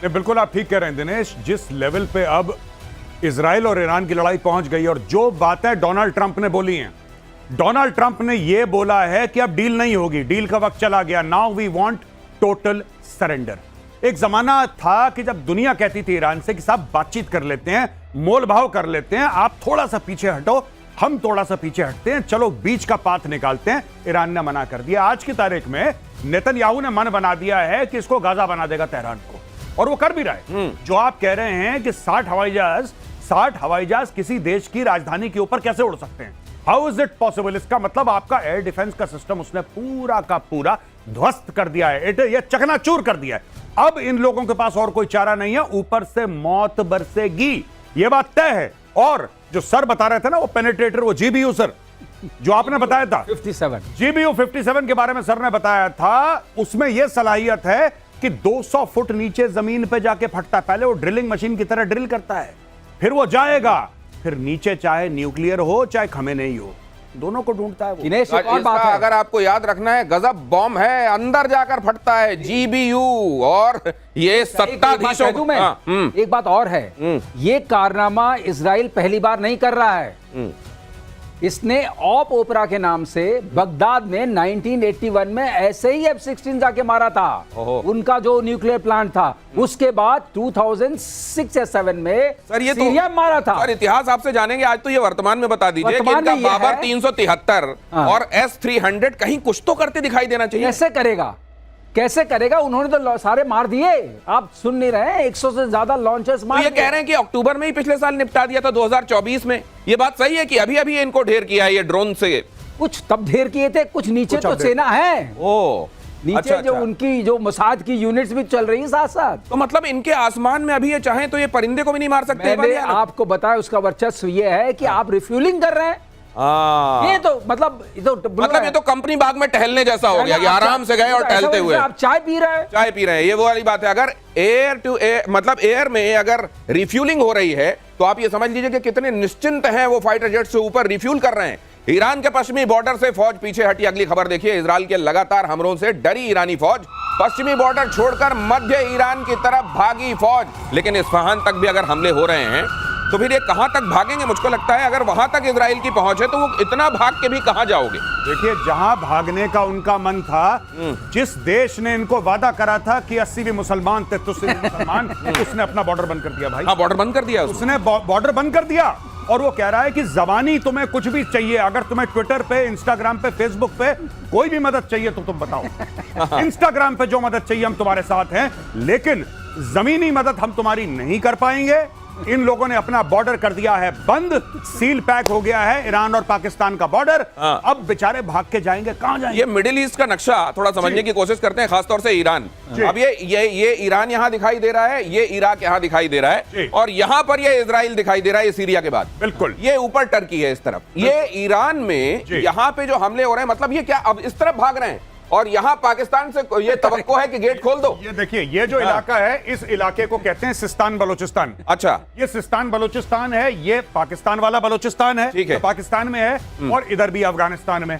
बिल्कुल आप ठीक कह रहे हैं दिनेश। जिस लेवल पे अब इजराइल और ईरान की लड़ाई पहुंच गई और जो बातें डोनाल्ड ट्रंप ने बोली हैं, डोनाल्ड ट्रंप ने यह बोला है कि अब डील नहीं होगी, डील का वक्त चला गया, now we want total surrender. एक जमाना था कि जब दुनिया कहती थी ईरान से कि साहब बातचीत कर लेते हैं, मोल भाव कर लेते हैं, आप थोड़ा सा पीछे हटो, हम थोड़ा सा पीछे हटते हैं, चलो बीच का पाथ निकालते हैं। ईरान ने मना कर दिया। आज की तारीख में नेतन्याहू ने मन बना दिया है कि इसको गाजा बना देगा तेहरान को, और वो कर भी रहा है। जो आप कह रहे हैं कि 60 हवाई जहाज किसी देश की राजधानी के ऊपर कैसे उड़ सकते हैं, हाउ इज इट पॉसिबल? इसका मतलब आपका एयर डिफेंस का सिस्टम उसने पूरा का पूरा ध्वस्त कर दिया है, ये चकनाचूर कर दिया है। अब इन लोगों के पास और कोई चारा नहीं है, ऊपर से मौत बरसेगी, ये बात तय है। और जो सर बता रहे थे ना, वो पेनिट्रेटर, वो जीबीयू सर जो आपने बताया था 57 जीबीयू 57 के बारे में सर ने बताया था, उसमें यह सलाहियत है कि 200 फुट नीचे जमीन पे जाके फटता है। पहले वो ड्रिलिंग मशीन की तरह ड्रिल करता है, फिर वो जाएगा, फिर नीचे चाहे न्यूक्लियर हो चाहे खमेनेई हो, दोनों को ढूंढता है वो। दिनेश, एक और बात है, अगर आपको याद रखना है, गजब बॉम्ब है, अंदर जाकर फटता है जीबीयू। और ये सत्ताधीशों एक बात और है, ये कारनामा इजराइल पहली बार नहीं कर रहा है। इसने ऑप ओपरा के नाम से बगदाद में 1981 में ऐसे ही F-16 जाके मारा था, उनका जो न्यूक्लियर प्लांट था। उसके बाद 2006 या 7 में सर ये सीरिया में मारा था। सर इतिहास आपसे जानेंगे, आज तो ये वर्तमान में बता दीजिए कि इनका बाबर 373 और S-300 कहीं कुछ तो करते दिखाई देना चाहिए। कैसे करेगा? उन्होंने तो सारे मार दिए। आप सुन नहीं रहे हैं, 100 से ज्यादा लॉन्चर्स मार दिए। ये कह रहे हैं कि अक्टूबर में ही पिछले साल निपटा दिया था 2024 में। ये बात सही है कि अभी अभी इनको ढेर किया है ये ड्रोन से? कुछ तब ढेर किए थे, कुछ नीचे तो सेना है। नीचे अच्छा, जो उनकी जो मोसाद की यूनिट्स भी चल रही है साथ साथ। तो मतलब इनके आसमान में अभी ये चाहें तो ये परिंदे को भी नहीं मार सकते। मैंने आपको बताया उसका वर्चस्व ये है कि आप रिफ्यूलिंग कर रहे हैं। ये तो मतलब ये तो कंपनी बाग में टहलने जैसा हो गया कि आराम से गए और टहलते हुए आप चाय पी रहे हैं। ये वो वाली बात है। अगर एयर टू एयर मतलब एयर में अगर रिफ्यूलिंग हो रही है तो आप ये समझ लीजिए कि कितने निश्चिंत हैं वो फाइटर जेट से ऊपर रिफ्यूल कर रहे हैं। ईरान के पश्चिमी बॉर्डर से फौज पीछे हटी। अगली खबर देखिए, इजराइल के लगातार हमलों से डरी ईरानी फौज, पश्चिमी बॉर्डर छोड़कर मध्य ईरान की तरफ भागी फौज। लेकिन इस्फहान तक भी अगर हमले हो रहे हैं तो फिर ये कहां तक भागेंगे? मुझको लगता है अगर वहां तक इजराइल की पहुंच है तो वो इतना भाग के भी कहां जाओगे? देखिए, जहां भागने का उनका मन था, जिस देश ने इनको वादा करा था कि 80 भी मुसलमान थे, तो मुसलमान उसने अपना बॉर्डर बंद कर दिया भाई। हाँ, बॉर्डर बंद कर दिया उसने बॉर्डर बंद कर दिया। और वो कह रहा है कि जबानी तुम्हें कुछ भी चाहिए, अगर तुम्हें ट्विटर पे, इंस्टाग्राम पे, फेसबुक पे कोई भी मदद चाहिए तो तुम बताओ। इंस्टाग्राम पे जो मदद चाहिए हम तुम्हारे साथ हैं, लेकिन जमीनी मदद हम तुम्हारी नहीं कर पाएंगे। इन लोगों ने अपना बॉर्डर कर दिया है बंद, सील पैक हो गया है ईरान और पाकिस्तान का बॉर्डर। अब बेचारे भाग के जाएंगे, कहां जाएंगे? ये मिडिल ईस्ट का नक्शा थोड़ा समझने की कोशिश करते हैं, खासतौर से ईरान। अब ये ईरान यहां दिखाई दे रहा है, ये इराक यहां दिखाई दे रहा है, और यहां पर ये इजराइल दिखाई दे रहा है, ये सीरिया के बाद। बिल्कुल, ये ऊपर टर्की है इस तरफ। ये ईरान में यहां पे जो हमले हो रहे हैं, मतलब ये क्या अब इस तरफ भाग रहे हैं और यहां पाकिस्तान से ये तवक्को है कि गेट खोल दो। ये देखिए, ये जो इलाका है, इस इलाके को कहते हैं सिस्तान बलोचिस्तान। अच्छा, ये सिस्तान बलोचिस्तान है, ये पाकिस्तान वाला बलोचिस्तान है, ठीक है, तो पाकिस्तान में है, और इधर भी अफगानिस्तान में।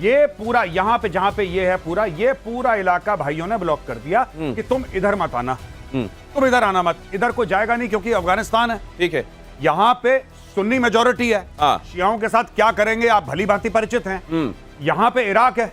ये पूरा यहां पे जहां पे ये है पूरा, ये पूरा इलाका भाइयों ने ब्लॉक कर दिया कि तुम इधर मत आना, तुम इधर आना मत, इधर कोई जाएगा नहीं क्योंकि अफगानिस्तान है। ठीक है, यहां पे सुन्नी मेजोरिटी है, शियाओं के साथ क्या करेंगे आप भली भांति परिचित हैं। यहां पे इराक है,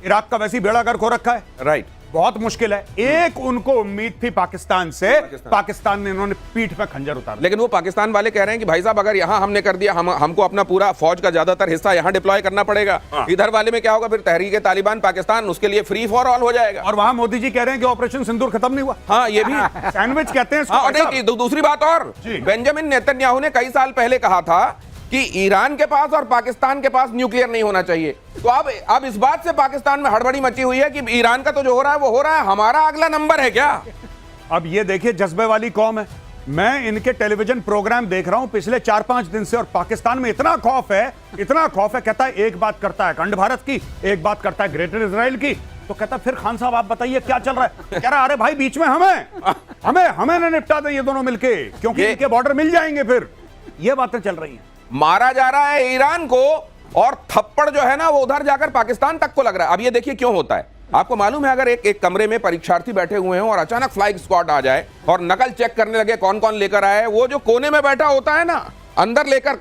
इराक का वैसी बेड़ा गर्क हो रखा है, राइट, बहुत मुश्किल है। एक उनको उम्मीद थी पाकिस्तान से, पाकिस्तान ने इन्होंने पीठ पे खंजर उतारा। लेकिन वो पाकिस्तान वाले कह रहे हैं कि भाई साहब अगर यहां हमने कर दिया, हमको अपना पूरा फौज का ज्यादातर हिस्सा यहां डिप्लॉय करना पड़ेगा। इधर वाले में क्या होगा फिर? तहरीक तालिबान पाकिस्तान, उसके लिए फ्री फॉर ऑल हो जाएगा। और वहां मोदी जी कह रहे हैं कि ऑपरेशन सिंदूर खत्म नहीं हुआ। हाँ, ये भी सैंडविच कहते हैं। दूसरी बात और, बेंजामिन नेतन्याहू ने कई साल पहले कहा था कि ईरान के पास और पाकिस्तान के पास न्यूक्लियर नहीं होना चाहिए। तो अब इस बात से पाकिस्तान में हड़बड़ी मची हुई है कि ईरान का तो जो हो रहा है वो हो रहा है, हमारा अगला नंबर है क्या? अब ये देखिए, जज्बे वाली कौम है। मैं इनके टेलीविजन प्रोग्राम देख रहा हूं पिछले 4-5 दिन से, और पाकिस्तान में इतना खौफ है, इतना खौफ है। कहता है एक बात करता है अखंड भारत की, एक बात करता है ग्रेटर इजराइल की, तो कहता फिर खान साहब आप बताइए क्या चल रहा है? कह रहा अरे भाई बीच में हमें ना निपटा दें ये दोनों मिलके, क्योंकि इनके बॉर्डर मिल जाएंगे। फिर ये बातें चल रही हैं। मारा जा रहा है ईरान को और थप्पड़ जो है ना वो उधर जाकर पाकिस्तान तक को लग रहा है। अब ये देखिए क्यों होता है। आपको मालूम है अगर एक कमरे में परीक्षार्थी बैठे हुए हैं और अचानक फ्लाइंग स्क्वाड आ जाए और नकल चेक करने लगे कौन कौन लेकर आए, वो जो कोने में बैठा होता है ना अंदर लेकर,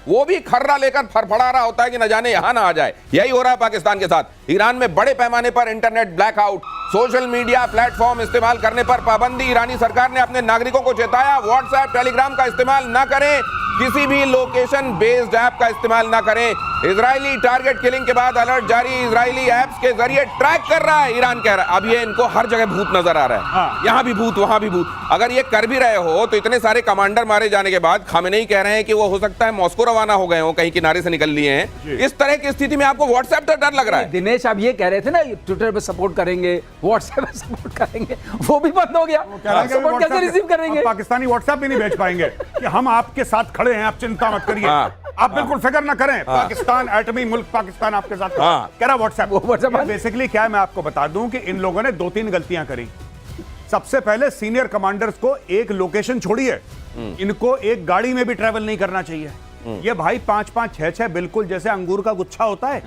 वो भी खर्रा लेकर फड़फड़ा रहा होता है कि न जाने यहां ना आ जाए। यही हो रहा है पाकिस्तान के साथ। ईरान में बड़े पैमाने पर internet blackout, social media platform इस्तेमाल करने पर पाबंदी। ईरानी सरकार ने अपने नागरिकों को चेताया, व्हाट्सएप टेलीग्राम का इस्तेमाल ना करें, किसी भी लोकेशन बेस्ड ऐप का इस्तेमाल ना करें। इजरायली टारगेट किलिंग के बाद अलर्ट जारी, इजरायली ऐप्स के जरिए ट्रैक कर रहा है ईरान, कह रहा है। अब ये इनको हर जगह भूत नजर आ रहा है, हाँ। यहां भी भूत वहां भी भूत। अगर ये कर भी रहे हो तो इतने सारे कमांडर मारे जाने के बाद खामेनेई कह रहे हैं कि वो हो सकता है मॉस्को रवाना हो गए हो, कहीं किनारे से निकल लिए हैं। इस तरह की स्थिति में आपको व्हाट्सएप से डर लग रहा है। दिनेश आप ये कह रहे थे ना ट्विटर पे सपोर्ट करेंगे, व्हाट्सएप पे सपोर्ट करेंगे, वो भी बंद हो गया। सपोर्ट कैसे रिसीव करेंगे? पाकिस्तानी व्हाट्सएप भी नहीं भेज पाएंगे कि हम आपके साथ खड़े हैं, आप चिंता मत करिए, हाँ। आप बिल्कुल फिक्र ना करें, पाकिस्तान एटमी मुल्क पाकिस्तान आपके साथ हाँ। कह रहा व्हाट्सएप। व्हाट्सएप बेसिकली क्या है, मैं आपको बता दूं कि इन लोगों ने 2-3 गलतियां करी। सबसे पहले सीनियर कमांडर्स को एक लोकेशन छोड़िए, इनको एक गाड़ी में भी ट्रैवल नहीं करना चाहिए। ये भाई 5-5, 6-6 बिल्कुल जैसे अंगूर का गुच्छा होता है,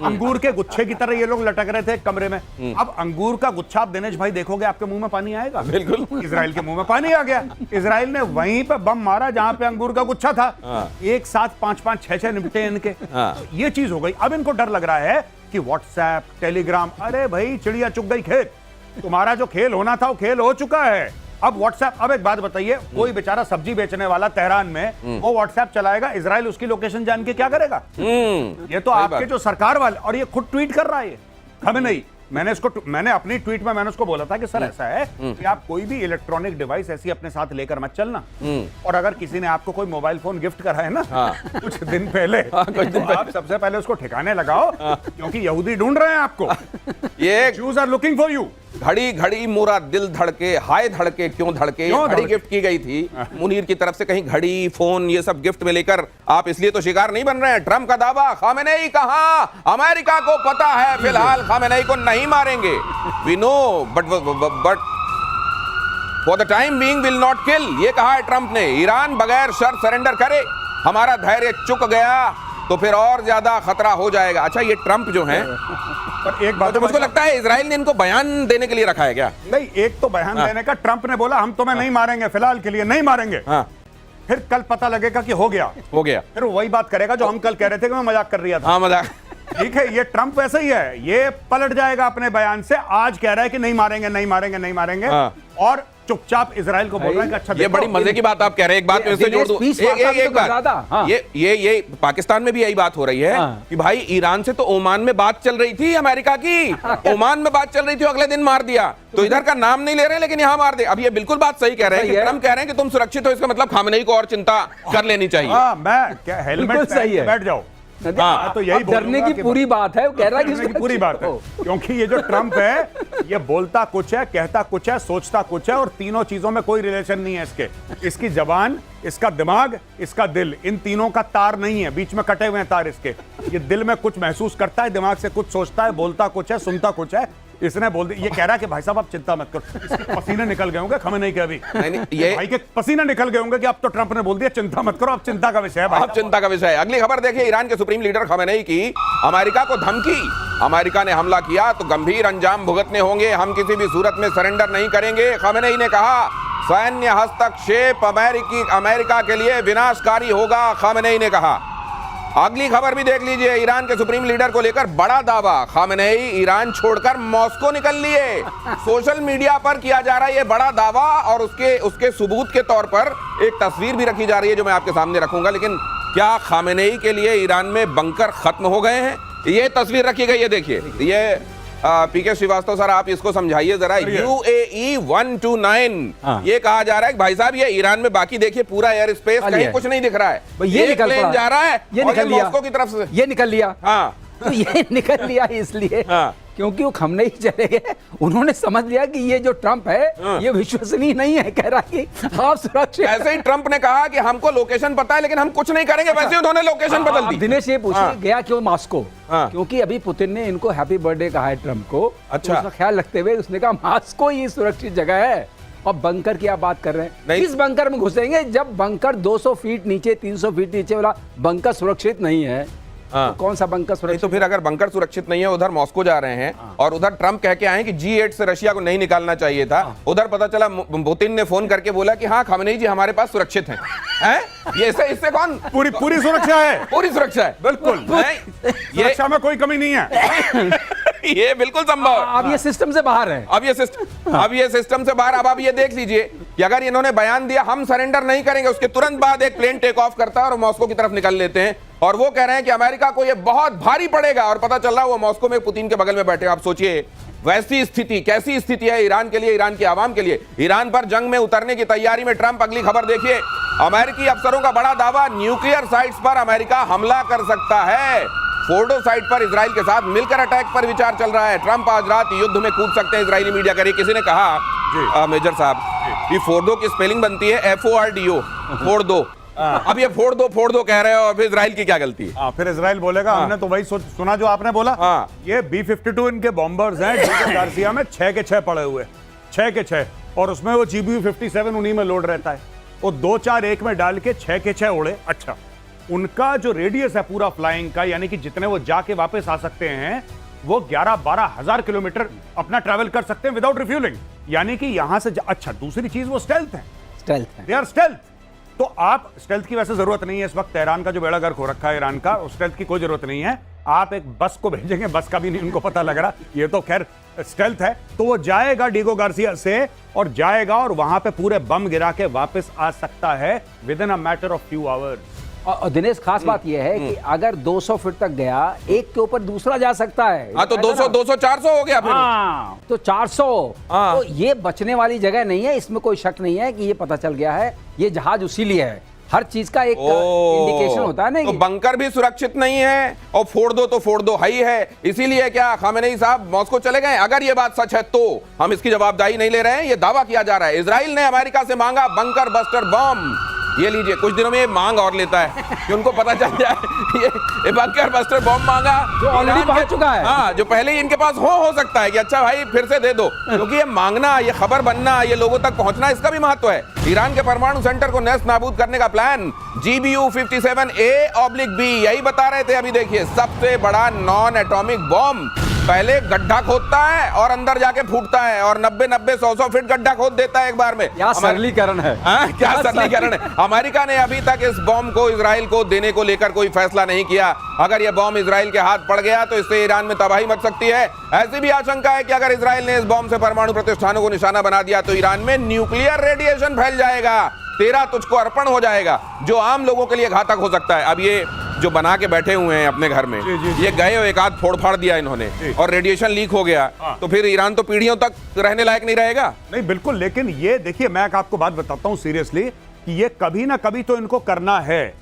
अंगूर के गुच्छे की तरह ये लोग लटक रहे थे एक कमरे में। अब अंगूर का गुच्छा आप दिनेश भाई देखोगे आपके मुंह में पानी आएगा। बिल्कुल। इजराइल के मुंह में पानी आ गया। इजराइल ने वहीं पे बम मारा जहां पे अंगूर का गुच्छा था। एक साथ 5-5, 6-6 निपटे इनके। तो ये चीज हो गई। अब इनको डर लग रहा है कि व्हाट्सएप टेलीग्राम, अरे भाई चिड़िया चुग गई खेत, तुम्हारा जो खेल होना था वो खेल हो चुका है। अब व्हाट्सएप, अब एक बात बताइए, कोई बेचारा सब्जी बेचने वाला तेहरान में वो व्हाट्सएप चलाएगा, इजराइल उसकी लोकेशन जान के क्या करेगा? ये तो आपके जो सरकार वाले, और ये खुद ट्वीट कर रहा है, हमें नहीं। मैंने अपनी ट्वीट में मैंने उसको बोला था कि सर ऐसा है कि आप कोई भी इलेक्ट्रॉनिक डिवाइस ऐसी अपने साथ लेकर मत चलना, और अगर किसी ने आपको कोई मोबाइल फोन गिफ्ट करा है ना कुछ दिन पहले, तो आप सबसे पहले उसको ठिकाने लगाओ, क्योंकि यहूदी ढूंढ रहे हैं आपको। ये Jews are looking for you। घड़ी घड़ी मोरा दिल धड़के, हाय धड़के क्यों धड़के, घड़ी गिफ्ट की गई थी मुनीर की तरफ से। कहीं घड़ी फोन ये सब गिफ्ट में लेकर आप इसलिए तो शिकार नहीं बन रहे हैं। ट्रंप का दावा, खामेनेई कहां, अमेरिका को पता है फिलहाल खामेनेई को नहीं मारेंगे, we know but for the time being will not kill, ये कहा है ट्रंप ने। ईरान बगैर शर्त सरेंडर करे, हमारा धैर्य चुक गया तो फिर और ज्यादा खतरा हो जाएगा। अच्छा, ये ट्रंप जो है, पर एक बात तो मुझको लगता है इजराइल ने इनको बयान देने के लिए रखा है क्या? नहीं, एक तो बयान देने का, ट्रंप ने बोला हम तुम्हें नहीं मारेंगे, फिलहाल के लिए नहीं मारेंगे। फिर कल पता लगेगा कि हो गया, फिर वही बात करेगा जो हम कल कह रहे थे कि मैं मजाक कर रहा था। हाँ, मजाक। ठीक है, ये ट्रंप वैसे ही है, ये पलट जाएगा अपने बयान से। आज कह रहा है कि नहीं मारेंगे, नहीं मारेंगे, नहीं मारेंगे, और चुपचाप इजराइल को बोल रहा है कि अच्छा ये बड़ी मजे की बात आप कह रहे हैं। एक बात इससे जोड़ दूं, एक बात, ये पाकिस्तान में भी यही बात हो रही है कि भाई ईरान से तो ओमान में बात चल रही थी अमेरिका की, ओमान में बात चल रही थी, अगले दिन मार दिया। तो इधर का नाम नहीं ले रहे लेकिन यहाँ मार दे। अब ये बिल्कुल बात सही कह रहे हैं कि ट्रंप कह रहे हैं कि तुम सुरक्षित हो, इसका मतलब खामेनेई को और चिंता कर लेनी चाहिए। मैं क्या हेलमेट सही है, बैठ जाओ। तो यही डरने की पूरी बात है, वो कह रहा है कि पूरी बात है, क्योंकि ये जो ट्रंप है ये बोलता कुछ है, कहता कुछ है, सोचता कुछ है, और तीनों चीजों में कोई रिलेशन नहीं है इसके। इसकी जबान, इसका दिमाग, इसका दिल, इन तीनों का तार नहीं है, बीच में कटे हुए हैं तार इसके। ये दिल में कुछ महसूस करता है, दिमाग से कुछ सोचता है, बोलता कुछ है, सुनता कुछ है। इसने बोल दिया, ये कह रहा है कि भाई साहब आप चिंता मत करो, इसके पसीने निकल गए होंगे, खामेनेई के अभी ये भाई के पसीने निकल गए होंगे कि अब तो ट्रंप ने बोल दिया चिंता मत करो, अब चिंता का विषय है भाई, अब चिंता का विषय है। अगली खबर देखिए, ईरान के सुप्रीम लीडर खामेनेई की अमेरिका को धमकी। अमेरिका ने हमला किया तो गंभीर अंजाम भुगतने होंगे, हम किसी भी सूरत में सरेंडर नहीं करेंगे। खामेनेई ने कहा सैन्य हस्तक्षेप अमेरिका के लिए विनाशकारी होगा, खामेनेई ने कहा। अगली खबर भी देख लीजिए, ईरान के सुप्रीम लीडर को लेकर बड़ा दावा, खामेनेई ईरान छोड़कर मॉस्को निकल लिए। सोशल मीडिया पर किया जा रहा है ये बड़ा दावा, और उसके सबूत के तौर पर एक तस्वीर भी रखी जा रही है जो मैं आपके सामने रखूंगा। लेकिन क्या खामेनेई के लिए ईरान में बंकर खत्म हो गए हैं? ये तस्वीर रखी गई है, देखिए। ये पीके श्रीवास्तव सर, आप इसको समझाइए जरा। UAE 129, ये कहा जा रहा है कि भाई साहब ये ईरान में, बाकी देखिए पूरा एयर स्पेस कहीं कुछ नहीं दिख रहा है, ये निकल प्लेन जा रहा है, ये निकल लिया मॉस्को की तरफ से, ये निकल लिया। हाँ, तो ये निकल लिया इसलिए क्योंकि वो खामेनेई चले गए, उन्होंने समझ लिया कि ये जो ट्रंप है ये विश्वसनीय नहीं है, कह रहा कि आप सुरक्षित। ऐसे ही ट्रंप ने कहा कि हमको लोकेशन पता है लेकिन हम कुछ नहीं करेंगे, वैसे उन्होंने लोकेशन बदल दी। दिनेश ये पूछिए गया क्यों मॉस्को? क्योंकि अभी पुतिन ने इनको हैप्पी बर्थडे कहा है ट्रंप को। अच्छा, तो उसका ख्याल रखते हुए उसने कहा मॉस्को ही सुरक्षित जगह है। और बंकर की आप बात कर रहे हैं, किस बंकर में घुसेंगे जब बंकर 200 फीट नीचे, 300 फीट नीचे वाला बंकर सुरक्षित नहीं है? हाँ। तो कौन सा बंकर नहीं, सुरक्षित? तो फिर अगर बंकर सुरक्षित नहीं है, उधर मॉस्को जा रहे हैं और उधर ट्रम्प कह के आए कि G8 से रशिया को नहीं निकालना चाहिए था, उधर पता चला पुतिन ने फोन करके बोला कि हाँ खamenei जी हमारे पास सुरक्षित हैं। हैं? ये इससे कौन? पूरी सुरक्षा है, पूरी सुरक्षा है, बिल्कुल। ये सुरक्षा में कोई कमी नहीं है। ये बिल्कुल संभव है। अब ये सिस्टम से बाहर है। अब ये सिस्टम से बाहर। अब आप ये देख लीजिए कि अगर इन्होंने बयान दिया हम सरेंडर नहीं करेंगे, उसके तुरंत बाद एक प्लेन टेक ऑफ करता है और मॉस्को की तरफ निकल लेते हैं, और वो कह रहे हैं कि अमेरिका को ये बहुत भारी पड़ेगा, और पता चल रहा है वो मॉस्को में पुतिन के बगल में बैठे। आप सोचिए वैसी स्थिति, कैसी स्थिति है ईरान के लिए, ईरान की आवाम के लिए। ईरान पर जंग में उतरने की तैयारी में ट्रंप। अगली खबर देखिए, अमेरिकी अफसरों का बड़ा दावा, न्यूक्लियर साइट्स पर अमेरिका हमला कर सकता है। फोर्डो साइट पर इजराइल के साथ मिलकर अटैक पर विचार चल रहा है। ट्रंप आज रात युद्ध में कूद सकते हैं, इजरायली मीडिया कह रही। किसी ने कहा मेजर साहब कि फोर्डो की स्पेलिंग बनती है FORDO, फोड़ दो। अब ये फोड़ दो कह रहे हो, और फिर इजराइल की क्या गलती है? फिर इजराइल बोलेगा हमने तो वही सुना जो आपने बोला। ये B-52 इनके बॉम्बर्स हैं, डीगो गार्सिया में 6 के 6 पड़े हुए, 6 के 6, और उसमें वो GBU-57 उन्हीं में लोड रहता है। वो 2-4-1 में डाल के 6 के 6 उड़े। अच्छा, उनका जो रेडियस है पूरा फ्लाइंग का, यानी कि जितने वो जाके वापस आ सकते हैं, वो 11-12 हजार किलोमीटर अपना ट्रैवल कर सकते हैं विदाउट रिफ्यूलिंग। यानी कि यहां से अच्छा, दूसरी चीज वो स्टेल्थ है, दे आर स्टेल्थ। तो आप स्टेल्थ की वैसे जरूरत नहीं है इस वक्त। ईरान का जो बेड़ा गर्क हो रखा है ईरान का, स्टेल्थ की कोई जरूरत नहीं है। आप एक बस को भेजेंगे, बस का भी नहीं उनको पता लग रहा, ये तो खैर स्टेल्थ है। तो वो जाएगा डीगो गार्सिया से, और जाएगा और वहां पे पूरे बम गिरा के वापस आ सकता है with in a matter of few hours. और दिनेश, खास बात यह है कि अगर 200 फीट तक गया, एक के ऊपर दूसरा जा सकता है। हाँ, तो 200-400 हो गया फिर। हाँ, तो 400। तो ये बचने वाली जगह नहीं है, इसमें कोई शक नहीं है कि ये पता चल गया है ये जहाज उसी लिए है। हर चीज का एक इंडिकेशन होता है ना। तो बंकर भी सुरक्षित नहीं है, और फोड़ दो है ही है। इसीलिए क्या खamenei साहब मॉस्को चले गए? अगर ये बात सच है तो हम इसकी जवाबदारी नहीं ले रहे हैं, ये दावा किया जा रहा है। इजराइल ने अमेरिका से मांगा बंकर बस्टर बम। ये लीजिए, कुछ दिनों में ये मांग और लेता है कि उनको पता चल जाए ये बंकर बस्टर बॉम्ब मांगा जो ऑलरेडी पहुंच चुका है। हाँ, जो पहले ही इनके पास हो सकता है कि अच्छा भाई फिर से दे दो, क्योंकि ये मांगना, ये खबर बनना, ये लोगों तक पहुंचना, इसका भी महत्व है। ईरान के परमाणु सेंटर को नेस्त नाबूद करने का प्लान, GBU-57A/B, यही बता रहे थे। अभी देखिए, सबसे बड़ा नॉन एटॉमिक बॉम्ब पहले गड्ढा खोदता है और अंदर जाके फूटता है, और 90-100 फीट गड्ढा खोद देता है एक बार में। क्या सरलीकरण है। क्या सरलीकरण है। अमेरिका ने अभी तक इस बॉम्ब को इजराइल को देने को लेकर कोई फैसला नहीं किया। अगर यह बॉम्ब इजराइल के हाथ पड़ गया तो इससे ईरान में तबाही मच सकती है। ऐसी भी आशंका है कि अगर इजराइल ने इस बॉम्ब से परमाणु प्रतिष्ठानों को निशाना बना दिया तो ईरान में न्यूक्लियर रेडिएशन फैल जाएगा, तेरा तुझको अर्पण हो जाएगा, जो आम लोगों के लिए घातक हो सकता है। अब ये जो बना के बैठे हुए हैं अपने घर में, ये गए और एक आध फोड़ फाड़ दिया इन्होंने, और रेडिएशन लीक हो गया, तो फिर ईरान तो पीढ़ियों तक रहने लायक नहीं रहेगा। नहीं, बिल्कुल। लेकिन ये देखिए, मैं आपको बात बताता हूं सीरियसली, कि ये कभी ना कभी तो इनको करना है।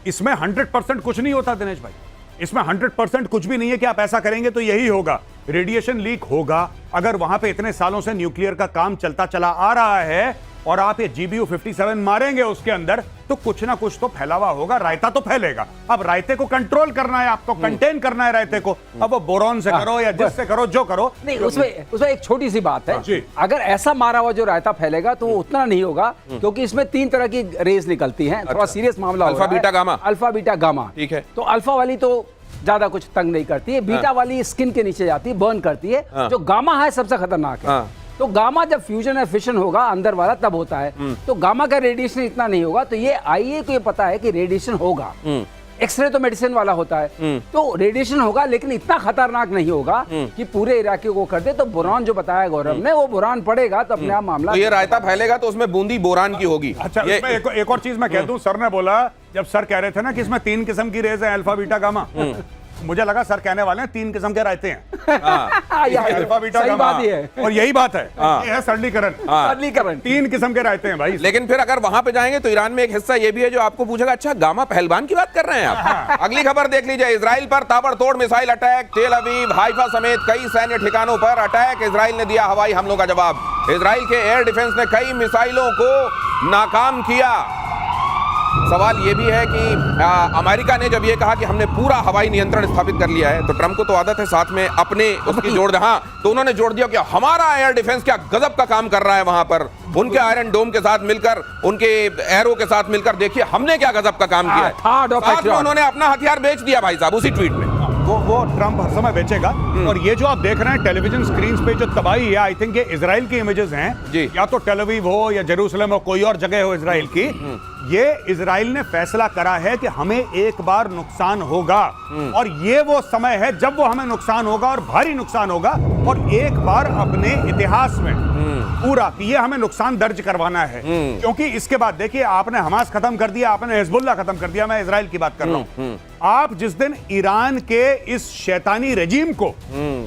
इसमें 100% कुछ नहीं होता दिनेश भाई, इसमें 100% कुछ भी नहीं है कि आप ऐसा करेंगे तो यही होगा। रेडिएशन लीक होगा। अगर वहां पे इतने सालों से न्यूक्लियर का काम चलता चला आ रहा है और आप ये GBU-57 मारेंगे उसके अंदर, तो कुछ ना कुछ तो फैलावा होगा, रायता तो फैलेगा। अब रायते को कंट्रोल करना है, आपको कंटेन करना है रायते को। अब वो बोरॉन से करो या जिससे करो, जो करो। नहीं, उसमें एक छोटी सी बात है। अगर ऐसा मारा हुआ जो रायता फैलेगा तो वो उतना नहीं होगा, क्योंकि इसमें 3 तरह की रेज निकलती हैं। थोड़ा सीरियस मामला alpha beta gamma. Alpha beta gamma, ठीक है। तो अल्फा वाली तो ज्यादा कुछ तंग नहीं करती है, बीटा वाली स्किन के नीचे जाती है, बर्न करती है। जो गामा है सबसे खतरनाक है। तो गामा जब फ्यूजन या फिशन होगा अंदर वाला, तब होता है। तो गामा का रेडिएशन इतना नहीं होगा। तो ये आईए को ये पता है कि रेडिएशन होगा। एक्सरे तो मेडिसिन वाला होता है, तो रेडिएशन होगा, लेकिन इतना खतरनाक नहीं होगा कि पूरे इलाके को कर दे। तो बोरान जो बताया गौरव ने, वो बोरान पड़ेगा तो अपने आप मामला। तो ये रायता फैलेगा तो उसमें बूंदी बोरान की होगी। अच्छा, इसमें एक और चीज मैं कह दूं, सर ने बोला, जब सर कह रहे थे ना कि इसमें 3 किस्म की रेज है, अल्फा बीटा गामा, मुझे लगा सर कहने वाले हैं 3 किस्म के रायते हैं। अल्फा बीटा गामा, और यही बात है, ये है सरलीकरण। 3 किस्म के रायते हैं भाई। लेकिन फिर अगर वहां पे जाएंगे तो ईरान में एक हिस्सा ये भी है जो आपको पूछेगा, अच्छा गामा पहलवान की बात कर रहे हैं आप? अगली खबर देख लीजिए, इजराइल पर ताबड़तोड़ मिसाइल अटैक, तेल अवीव, हाइफा समेत कई सैन्य ठिकानों पर अटैक। इजराइल ने दिया हवाई हमलों का जवाब। इजराइल के एयर डिफेंस ने कई मिसाइलों को नाकाम किया। सवाल ये भी है कि अमेरिका ने जब ये कहा कि हमने पूरा हवाई नियंत्रण स्थापित कर लिया है, तो ट्रंप को तो आदत है साथ में अपने उसकी जोड़ दे। हाँ, तो उन्होंने जोड़ दिया कि हमारा एयर डिफेंस क्या गजब का काम कर रहा है वहां पर, उनके आयरन डोम के साथ मिलकर, उनके एरो के साथ मिलकर, देखिए हमने क्या गजब का काम किया है। साथ में उन्होंने अपना हथियार बेच दिया भाई साहब उसी ट्वीट में। वो ट्रंप हर समय बेचेगा। और ये जो आप देख रहे हैं टेलीविजन स्क्रीन पे जो तबाही है, आई थिंक ये इजराइल की इमेजेस हैं जी। या तो टेल अवीव हो या जेरूसलम हो, कोई और जगह हो इजराइल की। ये इजराइल ने फैसला करा है कि हमें एक बार नुकसान होगा और ये वो समय है जब वो हमें नुकसान होगा और भारी नुकसान होगा, और एक बार अपने इतिहास में पूरा कि ये हमें नुकसान दर्ज करवाना है। क्योंकि इसके बाद देखिए, आपने हमास खत्म कर दिया, आपने हिजबुल्लाह खत्म कर दिया, मैं इजराइल की बात कर रहा हूं। आप जिस दिन ईरान के इस शैतानी रजीम को,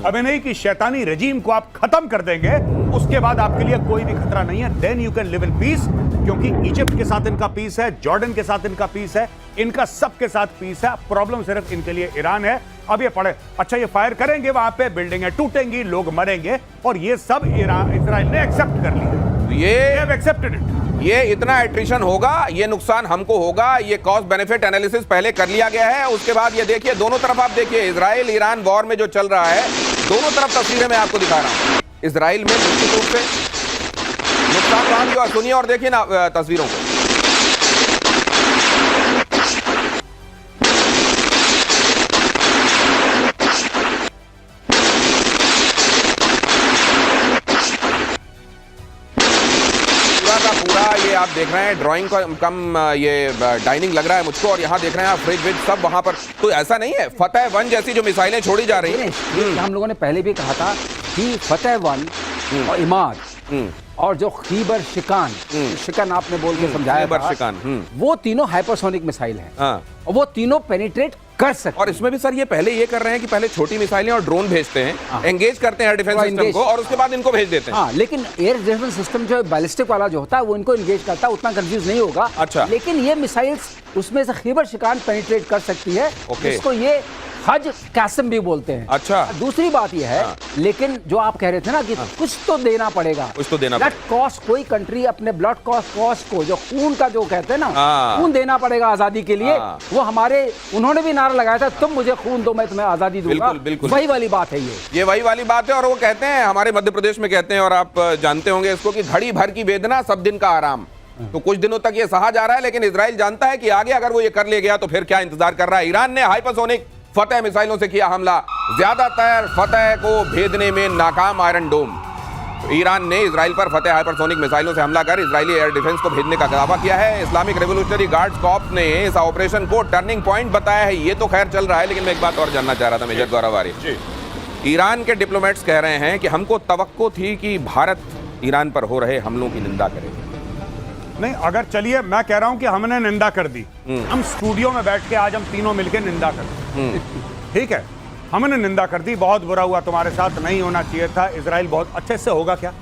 खमेनेई की शैतानी रजीम को आप खत्म कर देंगे, उसके बाद आपके लिए कोई भी खतरा नहीं है। Then you can live in peace, क्योंकि इजिप्ट के साथ इनका पीस है, जॉर्डन के साथ इनका पीस है, इनका सबके साथ पीस है। प्रॉब्लम सिर्फ इनके लिए ईरान है। अब ये पड़े, अच्छा ये फायर करेंगे, वहां पे बिल्डिंगें टूटेंगी, लोग मरेंगे, और ये सब इजराइल ने एक्सेप्ट कर लिया। ये एक्सेप्टेड इट। ये इतना एट्रिशन होगा, ये नुकसान हमको होगा, ये कॉस्ट बेनिफिट एनालिसिस पहले कर लिया गया है। उसके बाद ये देखिए, दोनों तरफ आप देखिए, इजराइल ईरान वॉर में जो चल रहा है, दोनों तरफ तस्वीरें मैं आपको दिखा रहा हूं। इजराइल में निश्चित रूप से नुकसान वहां की, और सुनिए और देखिए ना तस्वीरों को। ये आप देख रहे हैं ड्राइंग का कम ये डाइनिंग लग रहा है मुझको, और यहाँ देख रहे हैं आप फ्रिज विज सब वहां पर। तो ऐसा नहीं है, फतेह 1 जैसी जो मिसाइलें छोड़ी जा रही हैं, हम लोगों ने पहले भी कहा था कि फतेह 1 और इमाद और जो खीबर शिकान, शिकान आपने बोल के समझाया था, शिकान, वो तीनों हाइपरसोनिक मिसाइल हैं। हाँ। और वो तीनों पेनिट्रेट कर सकते। और इसमें भी सर ये पहले ये कर रहे हैं कि पहले छोटी मिसाइलें और ड्रोन भेजते हैं, एंगेज करते हैं डिफेंस सिस्टम को, और उसके बाद इनको भेज देते हैं। हाँ, लेकिन एयर डिफेंस सिस्टम जो बैलिस्टिक वाला जो होता है वो इनको एंगेज करता है, उतना कंफ्यूज नहीं होगा। अच्छा। लेकिन ये मिसाइल्स उसमें से खीबर शिकान पेनिट्रेट कर सकती है, जिसको ये हज कैसम भी बोलते हैं। अच्छा। दूसरी बात यह है, लेकिन जो आप कह रहे थे ना कि कुछ तो देना पड़ेगा, कुछ तो देना पड़ेगा। कॉस्ट कोई कंट्री अपने ब्लड कॉस्ट को, जो खून का जो कहते हैं ना, खून देना पड़ेगा आजादी के लिए। वो हमारे, उन्होंने भी नारा लगाया था, तुम मुझे खून दो मैं तुम्हें आजादी दूंगा। बिल्कुल, बिल्कुल। वही वाली बात है ये वही वाली बात है। और वो कहते हैं, हमारे मध्य प्रदेश में कहते हैं, और आप जानते होंगे इसको, कि घड़ी भर की वेदना सब दिन का आराम। तो कुछ दिनों तक ये सहा जा रहा है, लेकिन इजराइल जानता है कि आगे अगर वो ये कर ले गया तो फिर क्या इंतजार कर रहा है। ईरान ने हाइपरसोनिक फतेह मिसाइलों से किया हमला, ज्यादातर फतेह को भेदने में नाकाम आयरन डोम। तो ईरान ने इजराइल पर फतेह हाइपरसोनिक मिसाइलों से हमला कर इजरायली एयर डिफेंस को भेजने का दावा किया है। इस्लामिक रेवोल्यूशनरी गार्ड्स कॉर्प्स ने इस ऑपरेशन को टर्निंग पॉइंट बताया है। ये तो खैर चल रहा है, लेकिन मैं एक बात और जानना चाह रहा था मेजर गौरव आरिफ। ईरान के डिप्लोमेट्स कह रहे हैं कि हमको तवक्को थी कि भारत ईरान पर हो रहे हमलों की निंदा करेगा। नहीं, अगर चलिए मैं कह रहा हूं कि हमने निंदा कर दी, हम स्टूडियो में बैठ के आज हम तीनों मिलकर निंदा कर, ठीक है, हमने निंदा कर दी, बहुत बुरा हुआ, तुम्हारे साथ नहीं होना चाहिए था। इजराइल बहुत अच्छे से होगा क्या?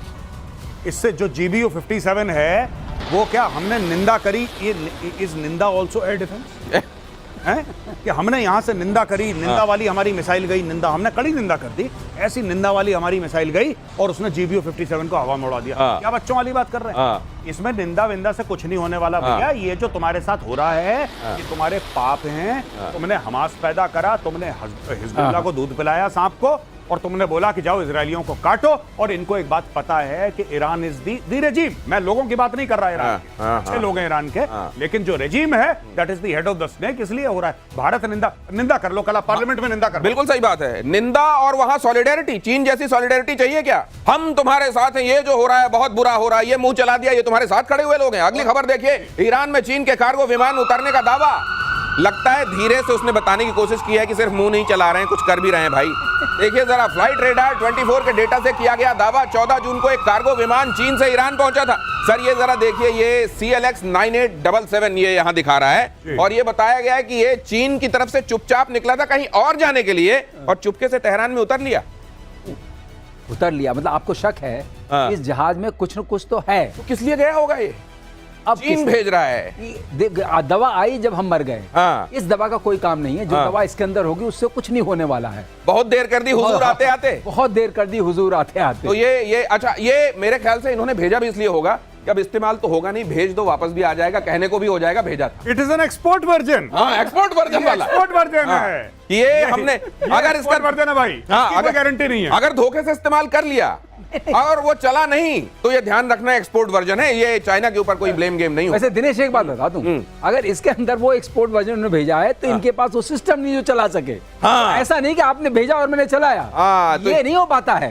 इससे जो GBU 57 है वो क्या हमने निंदा करी? ये इज निंदा ऑल्सो एयर डिफेंस है कि हमने यहां से निंदा करी, निंदा वाली हमारी मिसाइल गई, निंदा हमने कड़ी निंदा कर दी, ऐसी निंदा वाली हमारी मिसाइल गई और उसने GBU 57 को हवा में उड़ा दिया। क्या बच्चों वाली बात कर रहे हैं? इसमें निंदा विंदा से कुछ नहीं होने वाला भैया। ये जो तुम्हारे साथ हो रहा है ये तुम्हारे पाप हैं। तुमने हमास पैदा करा, तुमने हिजबुल्लाह को दूध पिलाया सांप को, और तुमने बोला कि जाओ इजरायलियों को काटो। और इनको एक बात पता है कि ईरान इज दी रेजिम। मैं लोगों की बात नहीं कर रहा, ईरान अच्छे लोग हैं ईरान के, लेकिन जो रेजिम है that is the head of the snake. इसलिए हो रहा है। भारत निंदा कर लो, कल पार्लियामेंट में निंदा कर। बिल्कुल सही बात है, निंदा और वहां सॉलिडेरिटी। चीन जैसी सॉलिडेरिटी चाहिए क्या? हम तुम्हारे साथ हैं, ये जो हो रहा है बहुत बुरा हो रहा है, ये मुंह चला दिया, ये तुम्हारे साथ खड़े हुए लोग हैं। अगली खबर देखिए, ईरान में चीन के कार्गो विमान उतरने का दावा। लगता है धीरे से उसने बताने की कोशिश की है कि सिर्फ मुंह नहीं चला रहे हैं, कुछ कर भी रहे हैं भाई। देखिए जरा, फ्लाइट रेडार 24 के डेटा से किया गया दावा, 14 जून को एक कार्गो विमान चीन से ईरान पहुंचा था। सर ये जरा देखिए, ये CLX 9877 ये यहां दिखा रहा है, और ये बताया गया है कि ये चीन की तरफ से चुपचाप निकला था कहीं और जाने के लिए, और चुपके से तेहरान में उतर लिया। मतलब आपको शक है इस जहाज में कुछ न कुछ तो है। तो किस लिए गया होगा ये? अब चीन भेज रहा है। दवा आई जब हम मर गए। इस दवा का कोई काम नहीं है, जो दवा इसके अंदर होगी उससे कुछ नहीं होने वाला है। बहुत देर कर दी हुजूर आते आते, बहुत देर कर दी हुजूर आते आते। तो ये अच्छा, ये मेरे ख्याल से इन्होंने भेजा भी इसलिए होगा कि अब इस्तेमाल तो होगा नहीं, भेज दो, वापस भी आ जाएगा, कहने को भी हो जाएगा, भेजा था। It is an export version. हाँ, एक्सपोर्ट वर्जन वाला, एक्सपोर्ट वर्जन हाँ, है ये हमने अगर इसका वर्जन है भाई, हाँ, इसकी कोई गारंटी नहीं है। अगर धोखे से इस्तेमाल कर लिया और वो चला नहीं तो ये ध्यान रखना एक्सपोर्ट वर्जन है, ये चाइना के ऊपर कोई ब्लेम गेम नहीं हो। वैसे दिनेश एक बात बता दूं, अगर इसके अंदर वो एक्सपोर्ट वर्जन उन्होंने भेजा है तो इनके पास वो सिस्टम नहीं जो चला सके। हाँ। ऐसा नहीं कि आपने भेजा और मैंने चलाया, हाँ, तो ये नहीं हो पाता है।